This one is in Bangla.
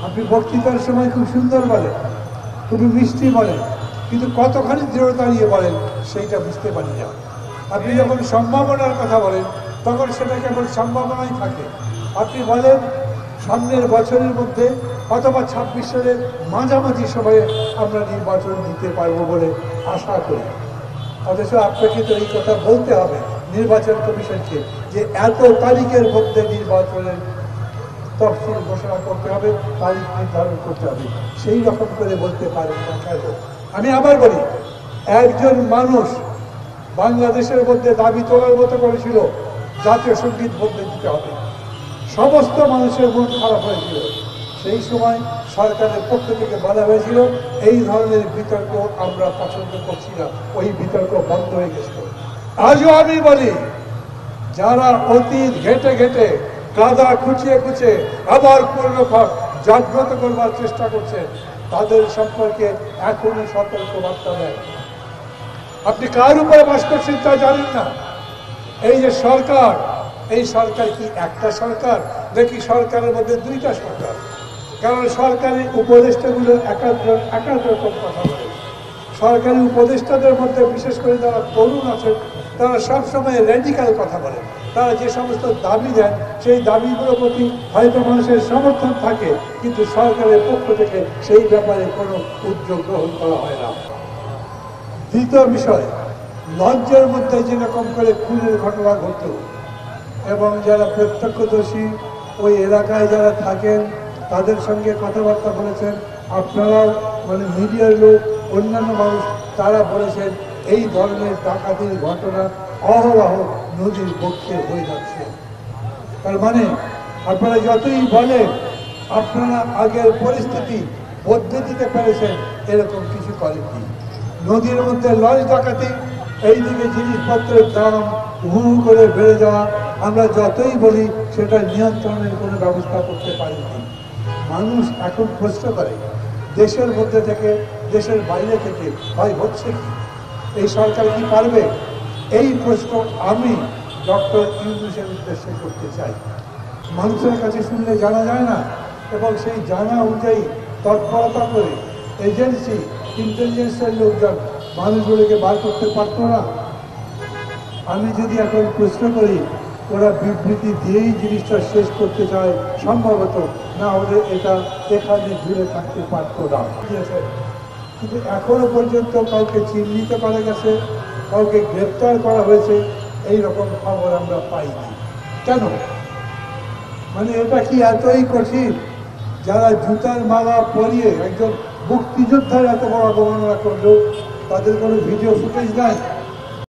আপনি বক্তৃতার সময় খুব সুন্দর বলেন, খুবই মিষ্টি বলেন, কিন্তু কতখানি দৃঢ়তা নিয়ে বলেন সেইটা বুঝতে পারি না। আপনি যখন সম্ভাবনার কথা বলেন তখন সেটা কেবল সম্ভাবনাই থাকে। আপনি বলেন সামনের বছরের মধ্যে অথবা ২৬ সালের মাঝামাঝি সময়ে আমরা নির্বাচন দিতে পারবো বলে আশা করি। অথচ আপনাকে তো এই কথা বলতে হবে নির্বাচন কমিশনকে যে এত তারিখের মধ্যে নির্বাচনের তফসিল ঘোষণা করতে হবে, তারিখ নির্ধারণ করতে হবে। সেই রকম করে বলতে পারেন না কেন? আমি আবার বলি, একজন মানুষ বাংলাদেশের মধ্যে দাবি তোলার মতো করেছিল জাতীয় সঙ্গীত বদলে দিতে হবে। সমস্ত মানুষের মন খারাপ হয়েছিল। সেই সময় সরকারের পক্ষ থেকে বলা হয়েছিল এই ধরনের বিতর্ক আমরা পছন্দ করছি না, ওই বিতর্ক বন্ধ হয়ে গেছিল। আজও আমি বলি, যারা অতীত ঘেটে ঘেটে কাদা খুঁচিয়ে খুঁচিয়ে আবার পুনর্বার জাগ্রত করবার চেষ্টা করছে, তাদের সম্পর্কে এখনই সতর্ক বার্তা দেয়। আপনি কার উপরে বাস করছেন তা জানেন না। এই যে সরকার, এই সরকার কি একটা সরকার নাকি সরকারের মধ্যে দুইটা সরকার? কারণ সরকারি উপদেষ্টাগুলো একাধিক রকম কথা বলে। সরকারি উপদেষ্টাদের মধ্যে বিশেষ করে যারা তরুণ আছেন তারা সবসময় র্যাডিক্যাল কথা বলেন। তারা যে সমস্ত দাবি দেন সেই দাবিগুলোর প্রতি হয়তো মানুষের সমর্থন থাকে, কিন্তু সরকারের পক্ষ থেকে সেই ব্যাপারে কোনো উদ্যোগ গ্রহণ করা হয় না। দ্বিতীয় বিষয়, লঞ্চের মধ্যে যেরকম করে খুনের ঘটনা ঘটত এবং যারা প্রত্যক্ষদর্শী ওই এলাকায় যারা থাকেন তাদের সঙ্গে কথাবার্তা বলেছেন, আপনারাও মানে মিডিয়ার লোক, অন্যান্য মানুষ তারা বলেছেন এই ধরনের ডাকাতির ঘটনা অহরহ নদীর পক্ষে হয়ে যাচ্ছে। তার মানে আপনারা যতই বলেন আপনারা আগের পরিস্থিতি বদলে দিতে পেরেছেন, এরকম কিছু করেননি। নদীর মধ্যে লঞ্চ ডাকাতি, এইদিকে জিনিসপত্রের দাম হু করে বেড়ে যাওয়া, আমরা যতই বলি সেটা নিয়ন্ত্রণের কোনো ব্যবস্থা করতে পারিনি। মানুষ এখন প্রশ্ন করে দেশের মধ্যে থেকে দেশের বাইরে থেকে ভয় হচ্ছে কি, এই সরকার কি পারবে? এই প্রশ্ন আমি ডক্টর ইউনূসের উদ্দেশ্যে করতে চাই। মানুষের কাছে শুনলে জানা যায় না, এবং সেই জানা অনুযায়ী তৎপরতা করে এজেন্সি ইন্টেলিজেন্সের লোকজন মানুষগুলোকে বার করতে পারতো না। আমি যদি এখন প্রশ্ন করি, ওরা বিবৃতি দিয়েই জিনিসটা শেষ করতে চায় সম্ভবত, না হলে এটা এখানে ঘুরে থাকতে পারতো না। কিন্তু এখনো পর্যন্ত কাউকে চিহ্নিত করা গেছে, কাউকে গ্রেপ্তার করা হয়েছে, এই রকম খবর আমরা পাইনি। কেন? মানে এটা কি এতই কঠিন? যারা জুতার মালা পরিয়ে একজন মুক্তিযোদ্ধার এত বড় অবমাননা করলো, তাদের কোনো ভিডিও ফুটেজ নাই?